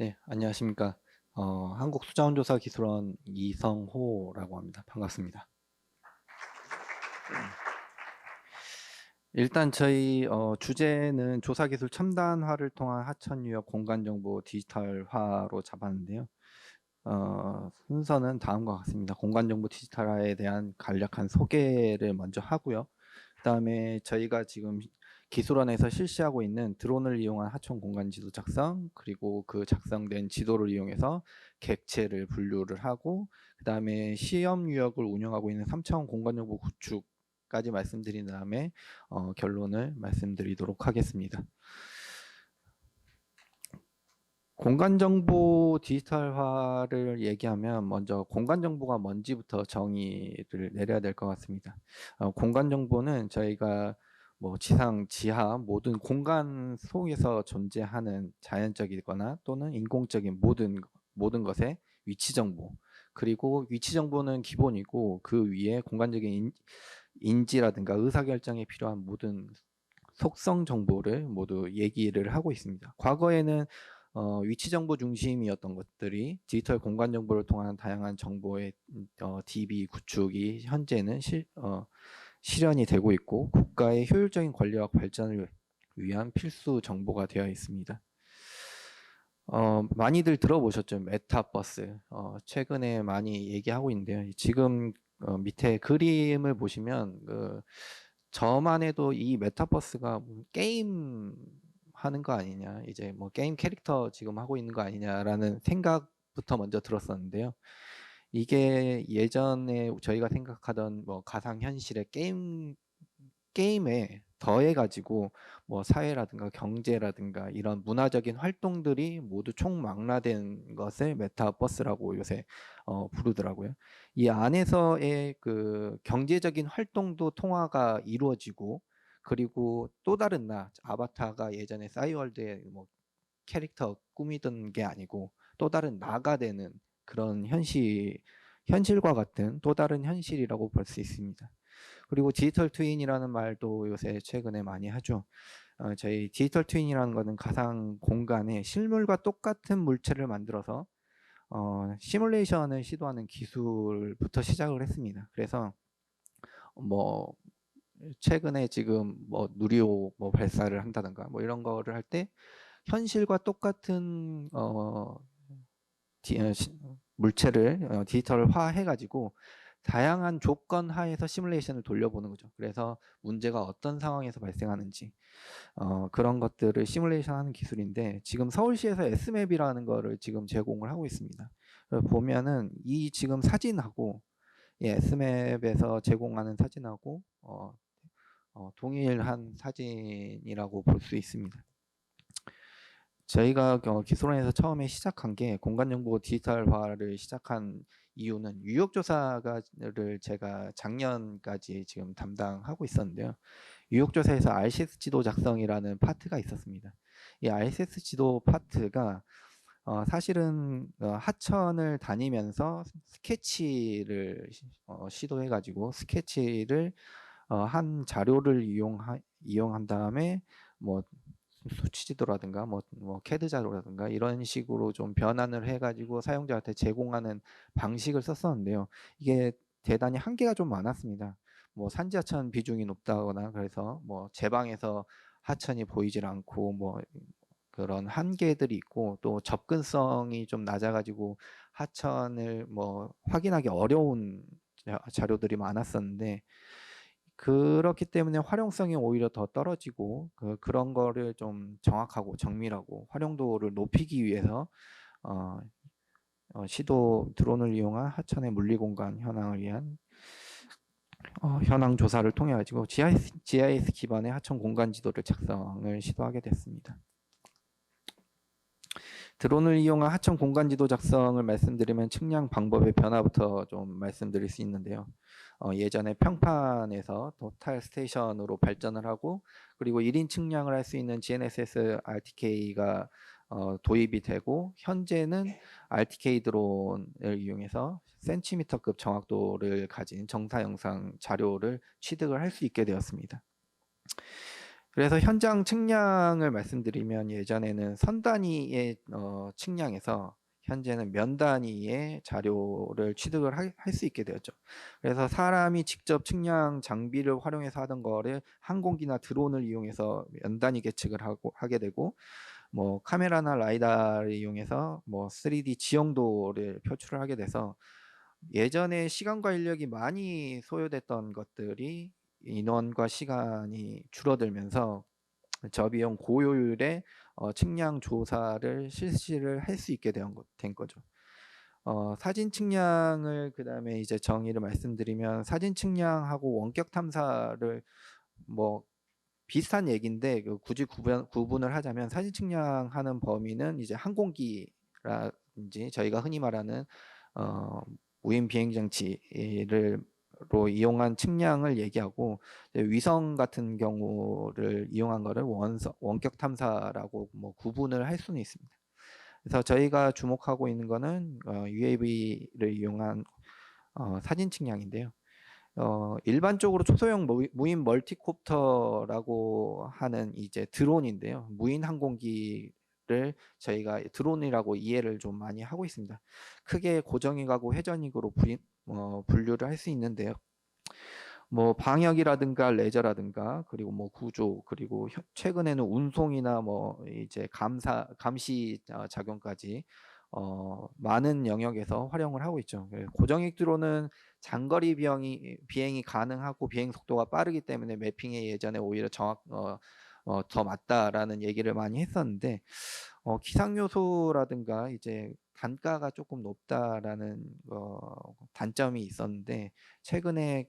네, 안녕하십니까. 한국수자원조사기술원 이성호라고 합니다. 반갑습니다. 일단 저희 주제는 조사기술 첨단화를 통한 하천유역 공간정보 디지털화로 잡았는데요. 순서는 다음과 같습니다. 공간정보 디지털화에 대한 간략한 소개를 먼저 하고요. 그 다음에 저희가 지금 기술원에서 실시하고 있는 드론을 이용한 하천 공간 지도 작성, 그리고 그 작성된 지도를 이용해서 객체를 분류를 하고, 그 다음에 시험 유역을 운영하고 있는 3차원 공간정보 구축까지 말씀드린 다음에 결론을 말씀드리도록 하겠습니다. 공간정보 디지털화를 얘기하면 먼저 공간정보가 뭔지부터 정의를 내려야 될 것 같습니다. 공간정보는 저희가 뭐 지상, 지하 모든 공간 속에서 존재하는 자연적이거나 또는 인공적인 모든 것의 위치 정보, 그리고 위치 정보는 기본이고 그 위에 공간적인 인지라든가 의사결정에 필요한 모든 속성 정보를 모두 얘기를 하고 있습니다. 과거에는 위치 정보 중심이었던 것들이 디지털 공간 정보를 통한 다양한 정보의 DB 구축이 현재는 실현이 되고 있고 국가의 효율적인 권력력 발전을 위한 필수 정보가 되어 있습니다. 많이들 들어보셨죠? 메타버스. 최근에 많이 얘기하고 있는데요. 지금 밑에 그림을 보시면 저만 해도 이 메타버스가 게임 하는 거 아니냐, 이제 뭐 게임 캐릭터 지금 하고 있는 거 아니냐라는 생각부터 먼저 들었었는데요. 이게 예전에 저희가 생각하던 뭐 가상현실의 게임에 더해가지고 뭐 사회라든가 경제라든가 이런 문화적인 활동들이 모두 총망라된 것을 메타버스라고 요새 부르더라고요. 이 안에서의 그 경제적인 활동도 통화가 이루어지고, 그리고 또 다른 아바타가 예전에 싸이월드에 뭐 캐릭터 꾸미던 게 아니고 또 다른 나가 되는 그런 현실과 같은 또 다른 현실이라고 볼 수 있습니다. 그리고 디지털 트윈이라는 말도 요새 최근에 많이 하죠. 저희 디지털 트윈이라는 것은 가상 공간에 실물과 똑같은 물체를 만들어서 시뮬레이션을 시도하는 기술부터 시작을 했습니다. 그래서 뭐 최근에 지금 뭐 누리호 뭐 발사를 한다든가 뭐 이런 거를 할 때 현실과 똑같은 물체를 디지털화 해가지고 다양한 조건 하에서 시뮬레이션을 돌려보는 거죠. 그래서 문제가 어떤 상황에서 발생하는지 그런 것들을 시뮬레이션 하는 기술인데, 지금 서울시에서 S맵이라는 거를 지금 제공을 하고 있습니다. 보면은 이 지금 사진하고 S맵에서 제공하는 사진하고 동일한 사진이라고 볼 수 있습니다. 저희가 기술원에서 처음에 시작한 게 공간정보 디지털화를 시작한 이유는 유역조사를 제가 작년까지 지금 담당하고 있었는데요. 유역조사에서 RCS 지도 작성이라는 파트가 있었습니다. 이 RCS 지도 파트가 사실은 하천을 다니면서 스케치를 시도해가지고 스케치를 한 자료를 이용한 다음에 뭐 수치지도라든가 뭐 캐드 자료라든가 이런 식으로 좀 변환을 해가지고 사용자한테 제공하는 방식을 썼었는데요. 이게 대단히 한계가 좀 많았습니다. 뭐 산지하천 비중이 높다거나 그래서 뭐 제방에서 하천이 보이질 않고 뭐 그런 한계들이 있고, 또 접근성이 좀 낮아가지고 하천을 뭐 확인하기 어려운 자료들이 많았었는데, 그렇기 때문에 활용성이 오히려 더 떨어지고 그런 거를 좀 정확하고 정밀하고 활용도를 높이기 위해서 어, 드론을 이용한 하천의 물리공간 현황을 위한 현황 조사를 통해 가지고 GIS 기반의 하천 공간 지도를 작성을 시도하게 됐습니다. 드론을 이용한 하천 공간 지도 작성을 말씀드리면 측량 방법의 변화부터 좀 말씀드릴 수 있는데요. 예전에 평판에서 토탈 스테이션으로 발전을 하고, 그리고 1인 측량을 할 수 있는 GNSS RTK가 도입이 되고, 현재는 RTK 드론을 이용해서 센티미터급 정확도를 가진 정사 영상 자료를 취득을 할 수 있게 되었습니다. 그래서 현장 측량을 말씀드리면 예전에는 선 단위의 측량에서 현재는 면 단위의 자료를 취득을 할 수 있게 되었죠. 그래서 사람이 직접 측량 장비를 활용해서 하던 거를 항공기나 드론을 이용해서 면 단위 계측을 하게 되고, 뭐 카메라나 라이다를 이용해서 뭐 3D 지형도를 표출을 하게 돼서 예전에 시간과 인력이 많이 소요됐던 것들이 인원과 시간이 줄어들면서 저비용 고효율의 측량 조사를 실시를 할 수 있게 된 거죠. 사진 측량을 그다음에 이제 정의를 말씀드리면, 사진 측량하고 원격 탐사를 뭐 비슷한 얘기인데, 굳이 구분을 하자면 사진 측량하는 범위는 이제 항공기라든지 저희가 흔히 말하는 어, 무인 비행 장치를 로 이용한 측량을 얘기하고, 위성 같은 경우를 이용한 거를 원격 탐사라고 뭐 구분을 할 수는 있습니다. 그래서 저희가 주목하고 있는 거는 UAV를 이용한 사진 측량인데요. 일반적으로 초소형 무인 멀티콥터라고 하는 이제 드론인데요. 무인 항공기를 저희가 드론이라고 이해를 좀 많이 하고 있습니다. 크게 고정익하고 회전익으로 분류를 할 수 있는데요. 뭐 방역이라든가 레저라든가, 그리고 뭐 구조, 그리고 최근에는 운송이나 뭐 이제 감시 작용까지 많은 영역에서 활용을 하고 있죠. 고정익 드론은 장거리 비행이 가능하고 비행 속도가 빠르기 때문에 매핑에 예전에 오히려 더 맞다라는 얘기를 많이 했었는데, 기상 요소라든가 이제 단가가 조금 높다라는 단점이 있었는데, 최근에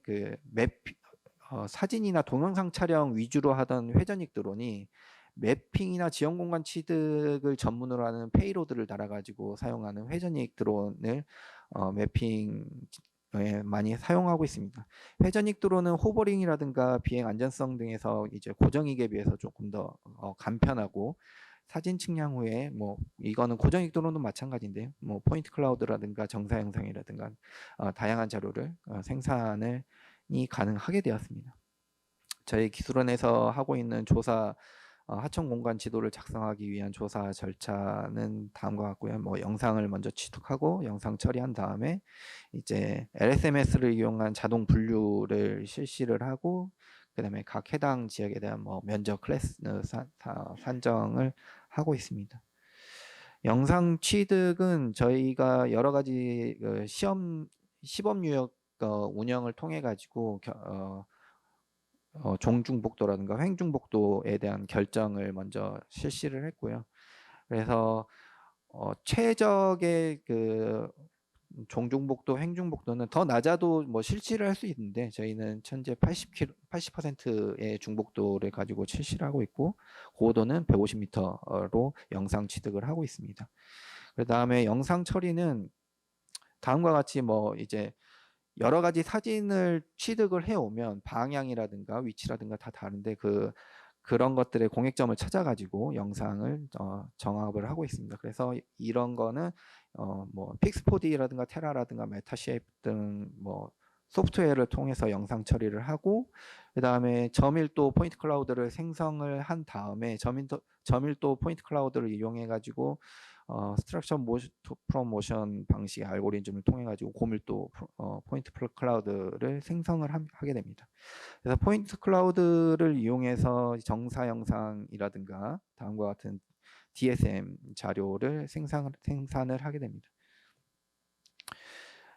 사진이나 동영상 촬영 위주로 하던 회전익 드론이 매핑이나 지형 공간 취득을 전문으로 하는 페이로드를 달아가지고 사용하는 회전익 드론을 매핑 많이 사용하고 있습니다. 회전익 드론은 호버링이라든가 비행 안전성 등에서 이제 고정익에 비해서 조금 더 간편하고, 사진 측량 후에 뭐 이거는 고정익 드론도 마찬가지인데요. 뭐 포인트 클라우드라든가 정사 영상이라든가 다양한 자료를 생산을 가능하게 되었습니다. 저희 기술원에서 하고 있는 조사 하천 공간 지도를 작성하기 위한 조사 절차는 다음과 같고요. 뭐 영상을 먼저 취득하고 영상 처리한 다음에 이제 LSMS를 이용한 자동 분류를 실시를 하고, 그다음에 각 해당 지역에 대한 뭐 면적 클래스 산정을 하고 있습니다. 영상 취득은 저희가 여러 가지 시범 유역 운영을 통해 가지고 종중복도라든가 횡중복도에 대한 결정을 먼저 실시를 했고요. 그래서 최적의 종중복도, 횡중복도는 더 낮아도 뭐 실시를 할 수 있는데, 저희는 현재 80%의 중복도를 가지고 실시를 하고 있고, 고도는 150m로 영상 취득을 하고 있습니다. 그 다음에 영상 처리는 다음과 같이 뭐 이제 여러 가지 사진을 취득을 해오면 방향이라든가 위치라든가 다 다른데, 그런 것들의 공액점을 찾아가지고 영상을 정합을 하고 있습니다. 그래서 이런 거는 뭐 픽스4D라든가 테라라든가 메타쉐이프 등 뭐 소프트웨어를 통해서 영상 처리를 하고, 그 다음에 점일도 포인트 클라우드를 생성을 한 다음에 점일도 포인트 클라우드를 이용해 가지고 스트럭처 프로모션 방식의 알고리즘을 통해 가지고 고밀도 포인트 클라우드를 생성을 하게 됩니다. 그래서 포인트 클라우드를 이용해서 정사 영상이라든가 다음과 같은 DSM 자료를 생산을 하게 됩니다.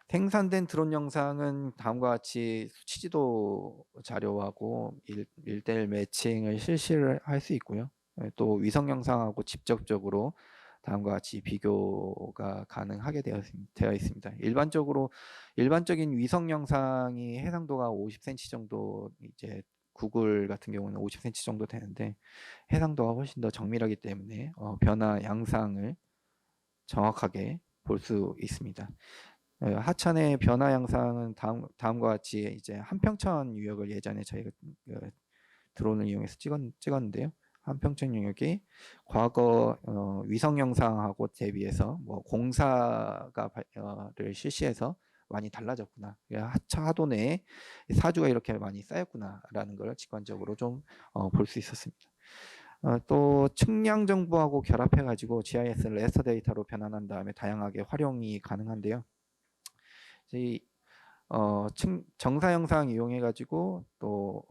생산된 드론 영상은 다음과 같이 수치지도 자료하고 1:1 매칭을 실시를 할 수 있고요. 또 위성 영상하고 직접적으로 다음과 같이 비교가 가능하게 되어 있습니다. 일반적인 위성 영상이 해상도가 50cm 정도, 이제 구글 같은 경우는 50cm 정도 되는데, 해상도가 훨씬 더 정밀하기 때문에 변화 양상을 정확하게 볼 수 있습니다. 하천의 변화 양상은 다음과 같이 이제 한평천 유역을 예전에 저희가 드론을 이용해서 찍었는데요. 한평천 유역이 과거 위성 영상하고 대비해서 뭐 공사를 실시해서 많이 달라졌구나. 하도 내에 사주가 이렇게 많이 쌓였구나라는 걸 직관적으로 좀 볼 수 있었습니다. 또 측량 정보하고 결합해가지고 GIS를 레서 데이터로 변환한 다음에 다양하게 활용이 가능한데요. 정사 영상 이용해가지고 또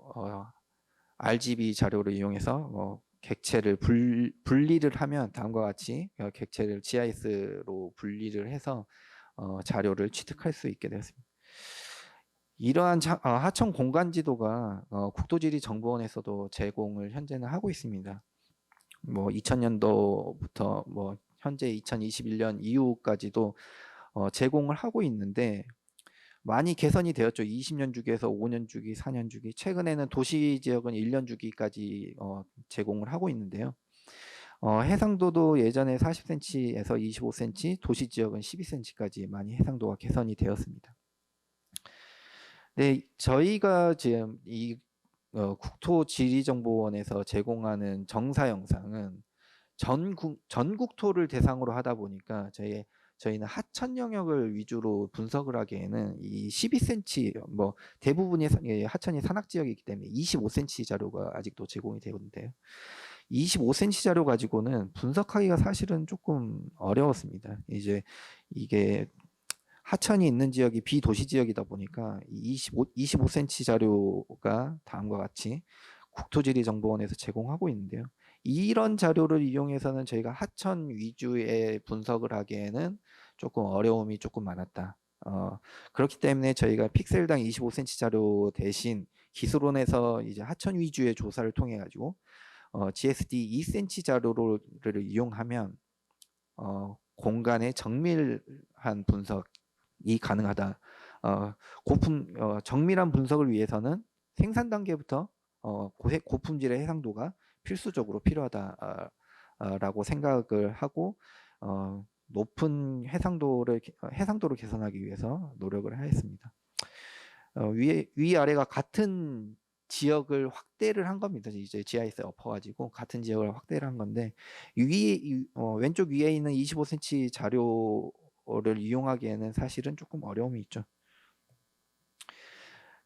RGB 자료를 이용해서 객체를 분리를 하면 다음과 같이 객체를 GIS로 분리를 해서 자료를 취득할 수 있게 되었습니다. 이러한 하천 공간 지도가 국토지리정보원에서도 제공을 현재는 하고 있습니다. 2000년도부터 현재 2021년 이후까지도 제공을 하고 있는데 많이 개선이 되었죠. 20년 주기에서 5년 주기, 4년 주기. 최근에는 도시 지역은 1년 주기까지 제공을 하고 있는데요. 해상도도 예전에 40cm에서 25cm, 도시 지역은 12cm까지 많이 해상도가 개선이 되었습니다. 네, 저희가 지금 이 국토지리정보원에서 제공하는 정사 영상은 전국토를 대상으로 하다 보니까 저희는 하천 영역을 위주로 분석을 하기에는 이 12cm 대부분의 하천이 산악 지역이기 때문에 25cm 자료가 아직도 제공이 되는데요. 25cm 자료 가지고는 분석하기가 사실은 조금 어려웠습니다. 이게 하천이 있는 지역이 비도시 지역이다 보니까 25cm 자료가 다음과 같이 국토지리정보원에서 제공하고 있는데요. 이런 자료를 이용해서는 저희가 하천 위주의 분석을 하기에는 조금 어려움이 조금 많았다. 그렇기 때문에 저희가 픽셀당 25cm 자료 대신 기술원에서 이제 하천 위주의 조사를 통해 가지고 GSD 2cm 자료를 이용하면 공간의 정밀한 분석이 가능하다. 정밀한 분석을 위해서는 생산 단계부터 고품질의 해상도가 필수적으로 필요하다라고 생각을 하고 높은 해상도를 개선하기 위해서 노력을 하였습니다. 위아래가 같은 지역을 확대를 한 겁니다. 이제 GIS에 엎어가지고 같은 지역을 확대를 한 건데 왼쪽 위에 있는 25cm 자료를 이용하기에는 사실은 조금 어려움이 있죠.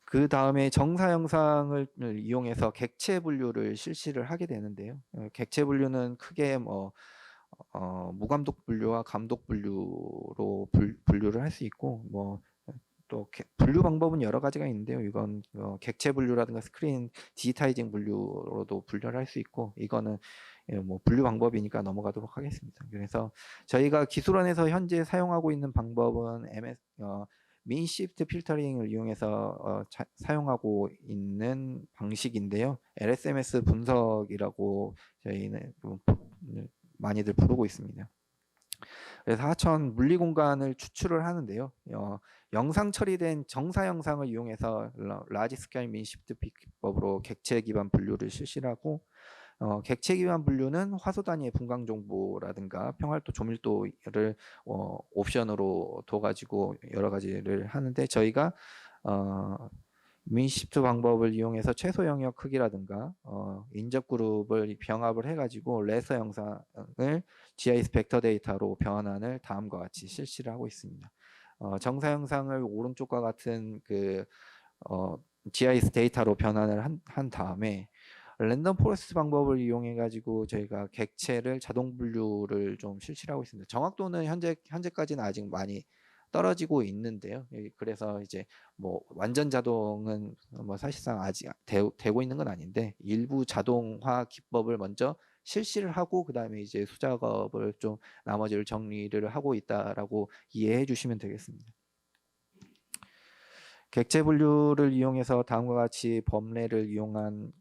그 다음에 정사 영상을 이용해서 객체 분류를 실시를 하게 되는데요. 객체 분류는 크게 무감독 분류와 감독 분류로 분류를 할 수 있고 또 분류 방법은 여러 가지가 있는데요. 이건 객체 분류라든가 스크린 디지타이징 분류로도 분류를 할 수 있고 이거는 분류 방법이니까 넘어가도록 하겠습니다. 그래서 저희가 기술원에서 현재 사용하고 있는 방법은 민 시프트 필터링을 이용해서 사용하고 있는 방식인데요. LSMS 분석이라고 저희는 많이들 부르고 있습니다. 그래서 하천 물리 공간을 추출을 하는데요. 영상 처리된 정사 영상을 이용해서 라지 스케일 민 시프트 기법으로 객체 기반 분류를 실시를 하고 객체 기반 분류는 화소 단위의 분광 정보라든가 평활도, 조밀도를 옵션으로 둬가지고 여러 가지를 하는데 저희가 민시프트 방법을 이용해서 최소 영역 크기라든가 인접 그룹을 병합을 해가지고 레서 영상을 GIS 벡터 데이터로 변환을 다음과 같이 실시를 하고 있습니다. 정사 영상을 오른쪽과 같은 GIS 데이터로 변환을 한 다음에 랜덤 포레스트 방법을 이용해 가지고 저희가 객체를 자동 분류를 좀 실시를 하고 있습니다. 정확도는 현재까지는 아직 많이 떨어지고 있는데요. 그래서 이제 완전 자동은 사실상 아직 되고 있는 건 아닌데 일부 자동화 기법을 먼저 실시를 하고 그 다음에 이제 수작업을 좀 나머지를 정리를 하고 있다라고 이해해 주시면 되겠습니다. 객체 분류를 이용해서 다음과 같이 범례를 이용한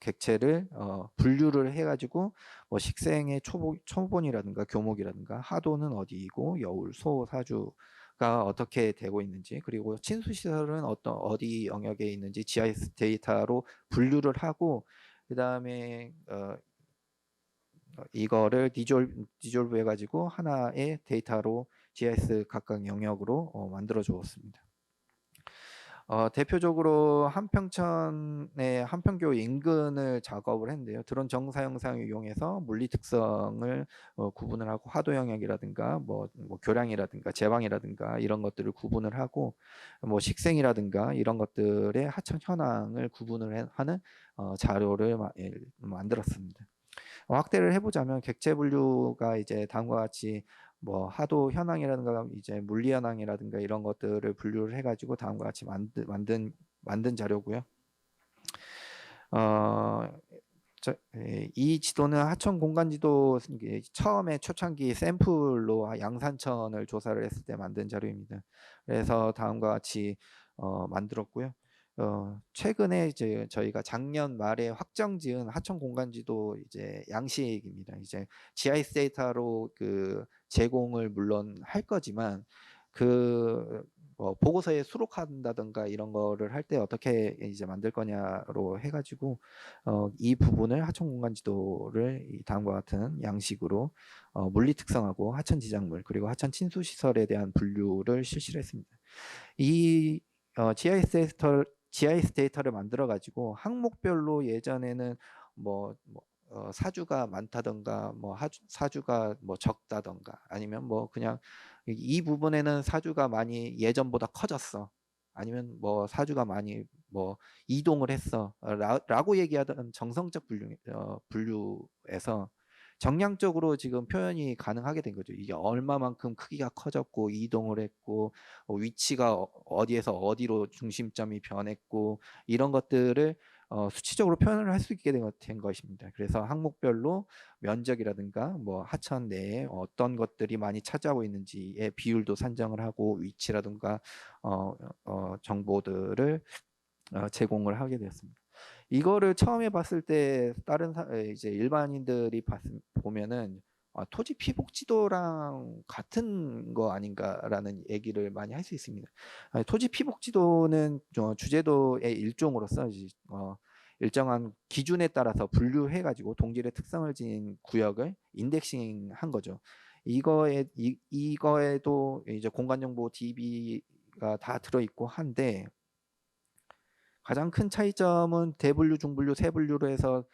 객체를 분류를 해가지고 식생의 초본이라든가 교목이라든가 하도는 어디이고 여울, 소, 사주가 어떻게 되고 있는지 그리고 친수시설은 어디 영역에 있는지 GIS 데이터로 분류를 하고 그 다음에 이거를 디졸브 해가지고 하나의 데이터로 GIS 각각 영역으로 만들어 주었습니다. 대표적으로 한평천의 한평교 인근을 작업을 했는데요. 드론 정사 영상을 이용해서 물리 특성을 구분을 하고 화도 영역이라든가 뭐 교량이라든가 제방이라든가 이런 것들을 구분을 하고 뭐 식생이라든가 이런 것들의 하천 현황을 구분을 하는 자료를 만들었습니다. 확대를 해보자면 객체 분류가 이제 다음과 같이 뭐 하도 현황이라든가 이제 물리 현황이라든가 이런 것들을 분류를 해가지고 다음과 같이 만든 자료고요. 이 지도는 하천 공간 지도 처음에 초창기 샘플로 양산천을 조사를 했을 때 만든 자료입니다. 그래서 다음과 같이 만들었고요. 최근에 이제 저희가 작년 말에 확정지은 하천 공간 지도 이제 양식입니다. 이제 GIS 데이터로 그 제공을 물론 할 거지만 뭐 보고서에 수록한다든가 이런 거를 할 때 어떻게 이제 만들 거냐로 해가지고 이 부분을 하천 공간 지도를 다음과 같은 양식으로 물리 특성하고 하천 지작물 그리고 하천 친수 시설에 대한 분류를 실시를 했습니다. 이 GIS 데이터를 만들어 가지고 항목별로 예전에는 사주가 많다던가 사주가 적다던가 아니면 그냥 이 부분에는 사주가 많이 예전보다 커졌어. 아니면 사주가 많이 이동을 했어. 라고 얘기하던 정성적 분류에서 정량적으로 지금 표현이 가능하게 된 거죠. 이게 얼마만큼 크기가 커졌고 이동을 했고 위치가 어디에서 어디로 중심점이 변했고 이런 것들을 수치적으로 표현을 할 수 있게 된 것입니다. 그래서 항목별로 면적이라든가 하천 내에 어떤 것들이 많이 차지하고 있는지의 비율도 산정을 하고 위치라든가 정보들을 제공을 하게 되었습니다. 이거를 처음에 봤을 때 다른 이제 일반인들이 보면은 토지 피복 지도랑 같은 거 아닌가라는 얘기를 많이 할 수 있습니다. 토지 피복 지도는 주제도의 일종으로서 일정한 기준에 따라서 분류해 가지고 동질의 특성을 지닌 구역을 인덱싱한 거죠. 이거에도 이제 공간정보 DB가 다 들어있고 한데 가장 큰 차이점은 대분류, 중분류, 세분류로 해서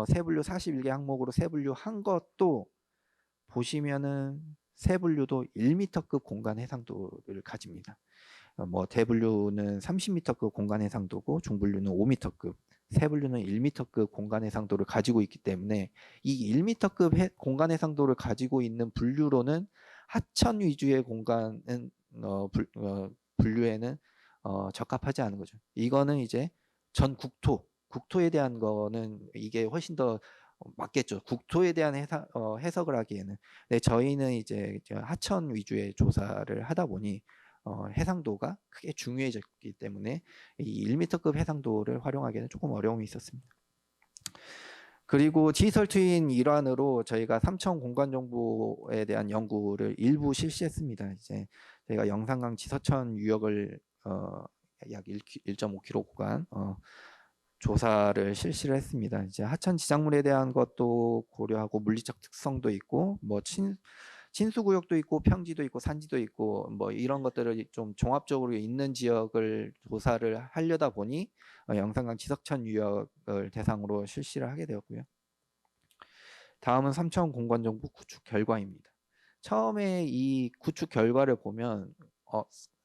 세분류 41개 항목으로 세분류한 것도 보시면은 세분류도 1m급 공간 해상도를 가집니다. 대분류는 30m급 공간 해상도고 중분류는 5m급, 세분류는 1m급 공간 해상도를 가지고 있기 때문에 이 1m급 공간 해상도를 가지고 있는 분류로는 하천 위주의 공간은 분류에는 적합하지 않은 거죠. 이거는 이제 전 국토에 대한 거는 이게 훨씬 더 맞겠죠. 국토에 대한 해석을 하기에는. 네, 저희는 이제 하천 위주의 조사를 하다 보니 해상도가 크게 중요해졌기 때문에 이 1m급 해상도를 활용하기에는 조금 어려움이 있었습니다. 그리고 디지털 트윈 일환으로 저희가 삼천 공간 정보에 대한 연구를 일부 실시했습니다. 이제 저희가 영산강 지서천 유역을 약 1.5km 구간 조사를 실시를 했습니다. 이제 하천 지작물에 대한 것도 고려하고 물리적 특성도 있고 친수구역도 있고 평지도 있고 산지도 있고 이런 것들을 좀 종합적으로 있는 지역을 조사를 하려다 보니 영산강 지석천 유역을 대상으로 실시를 하게 되었고요. 다음은 삼천 공간정보 구축 결과입니다. 처음에 이 구축 결과를 보면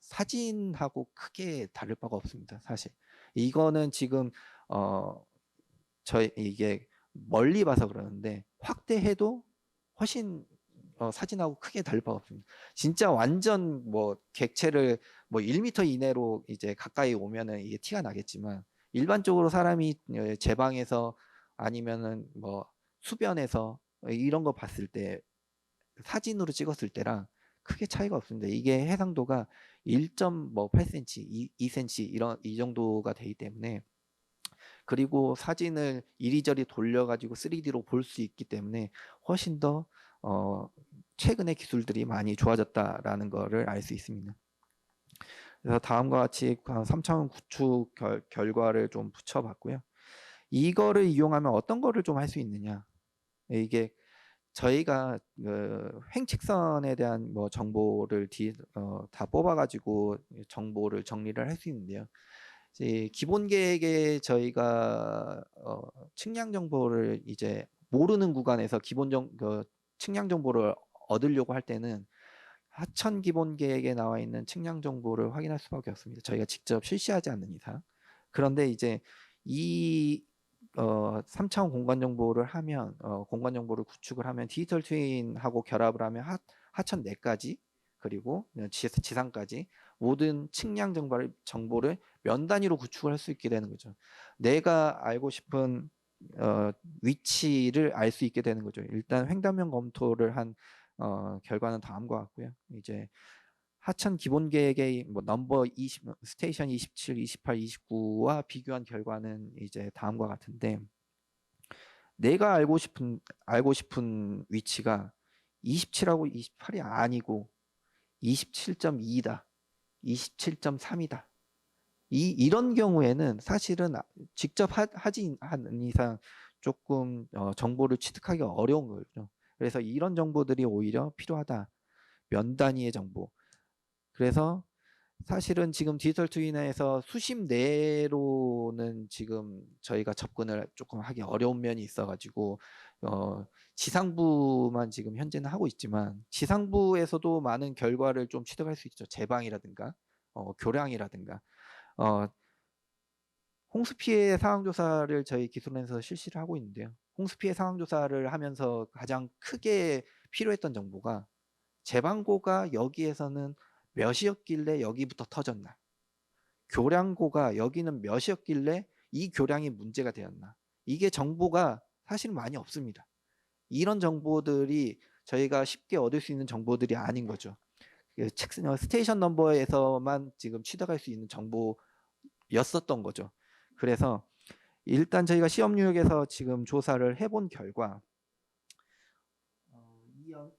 사진하고 크게 다를 바가 없습니다. 사실 이거는 지금 이게 멀리 봐서 그러는데 확대해도 훨씬 사진하고 크게 다를 바가 없습니다. 진짜 완전 객체를 1m 이내로 이제 가까이 오면은 이게 티가 나겠지만 일반적으로 사람이 제 방에서 아니면은 수변에서 이런 거 봤을 때 사진으로 찍었을 때랑 크게 차이가 없습니다. 이게 해상도가 1.8cm, 2cm 이 정도가 되기 때문에 그리고 사진을 이리저리 돌려가지고 3D로 볼 수 있기 때문에 훨씬 더 최근의 기술들이 많이 좋아졌다라는 것을 알 수 있습니다. 그래서 다음과 같이 3차원 구축 결과를 좀 붙여봤고요. 이거를 이용하면 어떤 거를 좀 할 수 있느냐? 이게 저희가 횡칙선에 대한 뭐 정보를 다 뽑아가지고 정보를 정리를 할 수 있는데요. 이제 기본 계획에 저희가 측량 정보를 이제 모르는 구간에서 측량 정보를 얻으려고 할 때는 하천 기본 계획에 나와 있는 측량 정보를 확인할 수밖에 없습니다. 저희가 직접 실시하지 않는 이상. 그런데 이제 이 3차원 공간 정보를 하면 공간 정보를 구축을 하면 디지털 트윈하고 결합을 하면 하천 내까지 그리고 지상까지 모든 측량 정보를 면 단위로 구축을 할 수 있게 되는 거죠. 내가 알고 싶은 위치를 알 수 있게 되는 거죠. 일단 횡단면 검토를 한 결과는 다음과 같고요. 이제 하천 기본 계획의 뭐 넘버 20, 스테이션 27, 28, 29와 비교한 결과는 이제 다음과 같은데 내가 알고 싶은 위치가 27하고 28이 아니고 27.2다. 27.3이다. 이런 경우에는 사실은 직접 하지 않은 이상 조금 정보를 취득하기가 어려운 거죠. 그래서 이런 정보들이 오히려 필요하다. 면 단위의 정보. 그래서 사실은 지금 디지털 트윈에서 수심 내로는 지금 저희가 접근을 조금 하기 어려운 면이 있어가지고 지상부만 지금 현재는 하고 있지만 지상부에서도 많은 결과를 좀 취득할 수 있죠. 제방이라든가 교량이라든가 홍수 피해 상황 조사를 저희 기술원에서 실시를 하고 있는데요. 홍수 피해 상황 조사를 하면서 가장 크게 필요했던 정보가 제방고가 여기에서는 몇이었길래 여기부터 터졌나? 교량고가 여기는 몇이었길래 이 교량이 문제가 되었나? 이게 정보가 사실 많이 없습니다. 이런 정보들이 저희가 쉽게 얻을 수 있는 정보들이 아닌 거죠. 스테이션 넘버에서만 지금 취득할 수 있는 정보였었던 거죠. 그래서 일단 저희가 시험 유역에서 지금 조사를 해본 결과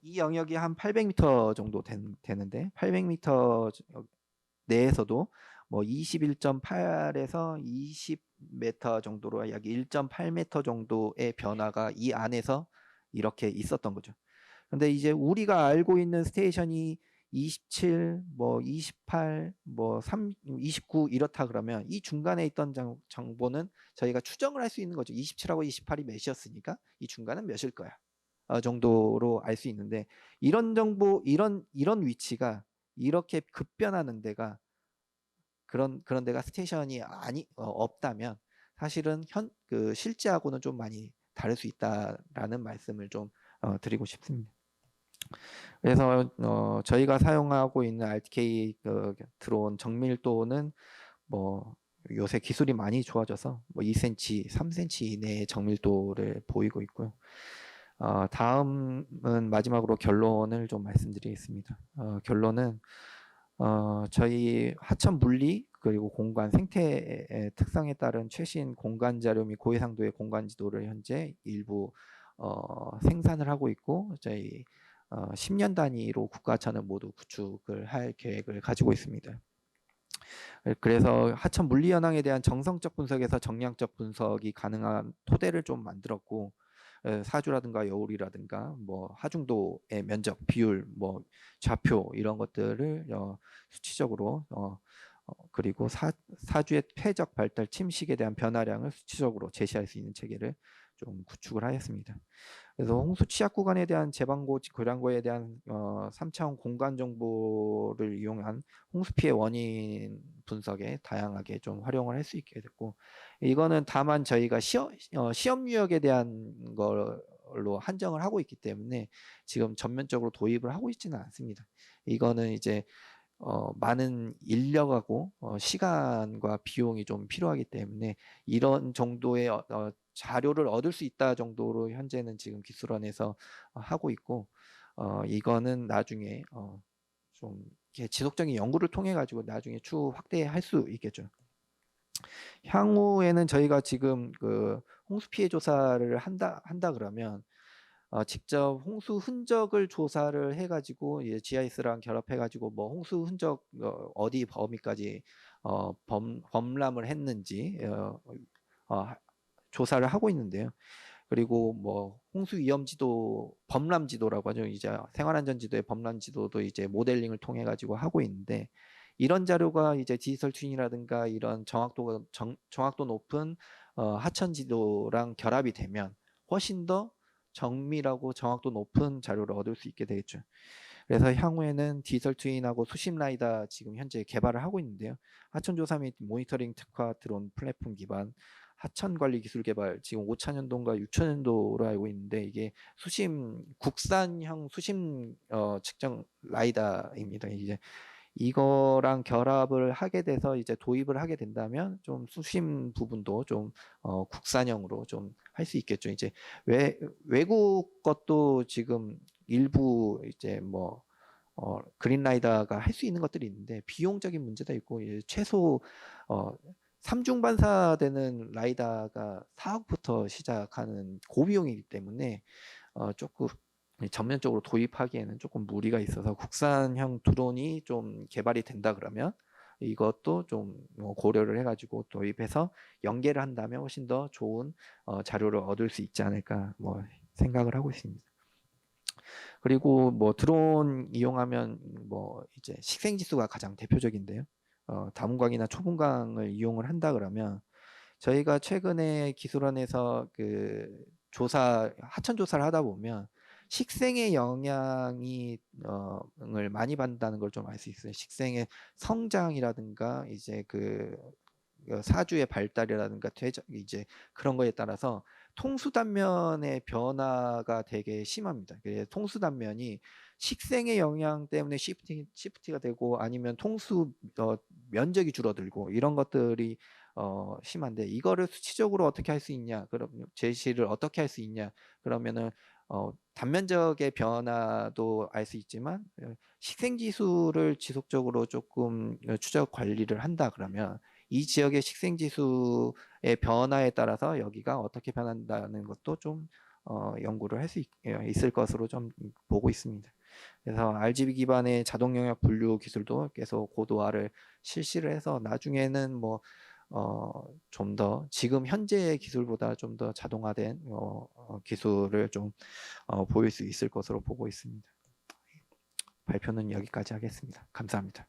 이 영역이 한 800m 정도 되는데 800m 내에서도 뭐 21.8에서 20m 정도로 약 1.8m 정도의 변화가 이 안에서 이렇게 있었던 거죠. 근데 이제 우리가 알고 있는 스테이션이 27, 뭐 28, 뭐 29 이렇다 그러면 이 중간에 있던 정보는 저희가 추정을 할 수 있는 거죠. 27하고 28이 몇이었으니까 이 중간은 몇일 거야. 정도로 알 수 있는데 이런 정보, 이런 위치가 이렇게 급변하는 데가 그런 데가 스테이션이 없다면 사실은 실제하고는 좀 많이 다를 수 있다라는 말씀을 좀 드리고 싶습니다. 그래서 저희가 사용하고 있는 RTK 드론 정밀도는 뭐 요새 기술이 많이 좋아져서 뭐 2cm, 3cm 이내의 정밀도를 보이고 있고요. 다음은 마지막으로 결론을 좀 말씀드리겠습니다. 결론은 저희 하천 물리 그리고 공간 생태의 특성에 따른 최신 공간 자료 및 고해상도의 공간 지도를 현재 일부 생산을 하고 있고 저희 10년 단위로 국가하천을 모두 구축을 할 계획을 가지고 있습니다. 그래서 하천 물리 현황에 대한 정성적 분석에서 정량적 분석이 가능한 토대를 좀 만들었고 사주라든가 여울이라든가 뭐 하중도의 면적, 비율, 뭐 좌표 이런 것들을 수치적으로 그리고 사주의 폐적 발달 침식에 대한 변화량을 수치적으로 제시할 수 있는 체계를 좀 구축을 하였습니다. 그래서 홍수 취약 구간에 대한 제방고, 교량고에 대한 3차원 공간 정보를 이용한 홍수 피해 원인 분석에 다양하게 좀 활용을 할 수 있게 됐고 이거는 다만 저희가 시험 유역에 대한 걸로 한정을 하고 있기 때문에 지금 전면적으로 도입을 하고 있지는 않습니다. 이거는 이제 많은 인력하고 시간과 비용이 좀 필요하기 때문에 이런 정도의 자료를 얻을 수 있다 정도로 현재는 지금 기술원에서 하고 있고 이거는 나중에 좀 지속적인 연구를 통해 가지고 나중에 추후 확대할 수 있겠죠. 향후에는 저희가 지금 그 홍수 피해 조사를 한다 그러면 직접 홍수 흔적을 조사를 해가지고 GIS랑 결합해가지고 뭐 홍수 흔적 어디 범위까지 범람을 했는지 조사를 하고 있는데요. 그리고 뭐 홍수 위험 지도, 범람 지도라고 하죠. 이제 생활안전 지도의 범람 지도도 이제 모델링을 통해 가지고 하고 있는데, 이런 자료가 이제 디지털 트윈이라든가 이런 정확도 높은 하천 지도랑 결합이 되면 훨씬 더 정밀하고 정확도 높은 자료를 얻을 수 있게 되겠죠. 그래서 향후에는 디지털 트윈하고 수심 라이다 지금 현재 개발을 하고 있는데요. 하천 조사 및 모니터링 특화 드론 플랫폼 기반 하천 관리 기술 개발, 지금 5차년도인가 6차년도로 알고 있는데, 이게 국산형 수심 측정 라이다입니다. 이제 이거랑 결합을 하게 돼서 이제 도입을 하게 된다면 좀 수심 부분도 좀 국산형으로 좀 할 수 있겠죠. 이제 외국 것도 지금 일부 이제 뭐 그린라이더가 할 수 있는 것들이 있는데, 비용적인 문제도 있고 최소 어, 3중 반사되는 라이다가 4억부터 시작하는 고비용이기 때문에 조금 전면적으로 도입하기에는 조금 무리가 있어서, 국산형 드론이 좀 개발이 된다 그러면 이것도 좀 고려를 해가지고 도입해서 연계를 한다면 훨씬 더 좋은 자료를 얻을 수 있지 않을까 뭐 생각을 하고 있습니다. 그리고 뭐 드론 이용하면 뭐 이제 식생지수가 가장 대표적인데요. 다문광이나 초분광을 이용을 한다 그러면, 저희가 최근에 기술원에서 그 하천 조사를 하다 보면 식생의 영향이 을 많이 받는다는 걸 좀 알 수 있어요. 식생의 성장이라든가 이제 그 사주의 발달이라든가 이제 그런 거에 따라서 통수 단면의 변화가 되게 심합니다. 통수 단면이 식생의 영향 때문에 시프티가 되고, 아니면 통수 면적이 줄어들고, 이런 것들이 심한데, 이거를 수치적으로 어떻게 할 수 있냐, 그럼 제시를 어떻게 할 수 있냐, 그러면은 단면적의 변화도 알 수 있지만 식생지수를 지속적으로 조금 추적 관리를 한다 그러면, 이 지역의 식생지수의 변화에 따라서 여기가 어떻게 변한다는 것도 좀 연구를 할 수 있을 것으로 좀 보고 있습니다. 그래서 RGB 기반의 자동 영역 분류 기술도 계속 고도화를 실시를 해서, 나중에는 뭐 좀 더 지금 현재의 기술보다 좀 더 자동화된 기술을 좀 보일 수 있을 것으로 보고 있습니다. 발표는 여기까지 하겠습니다. 감사합니다.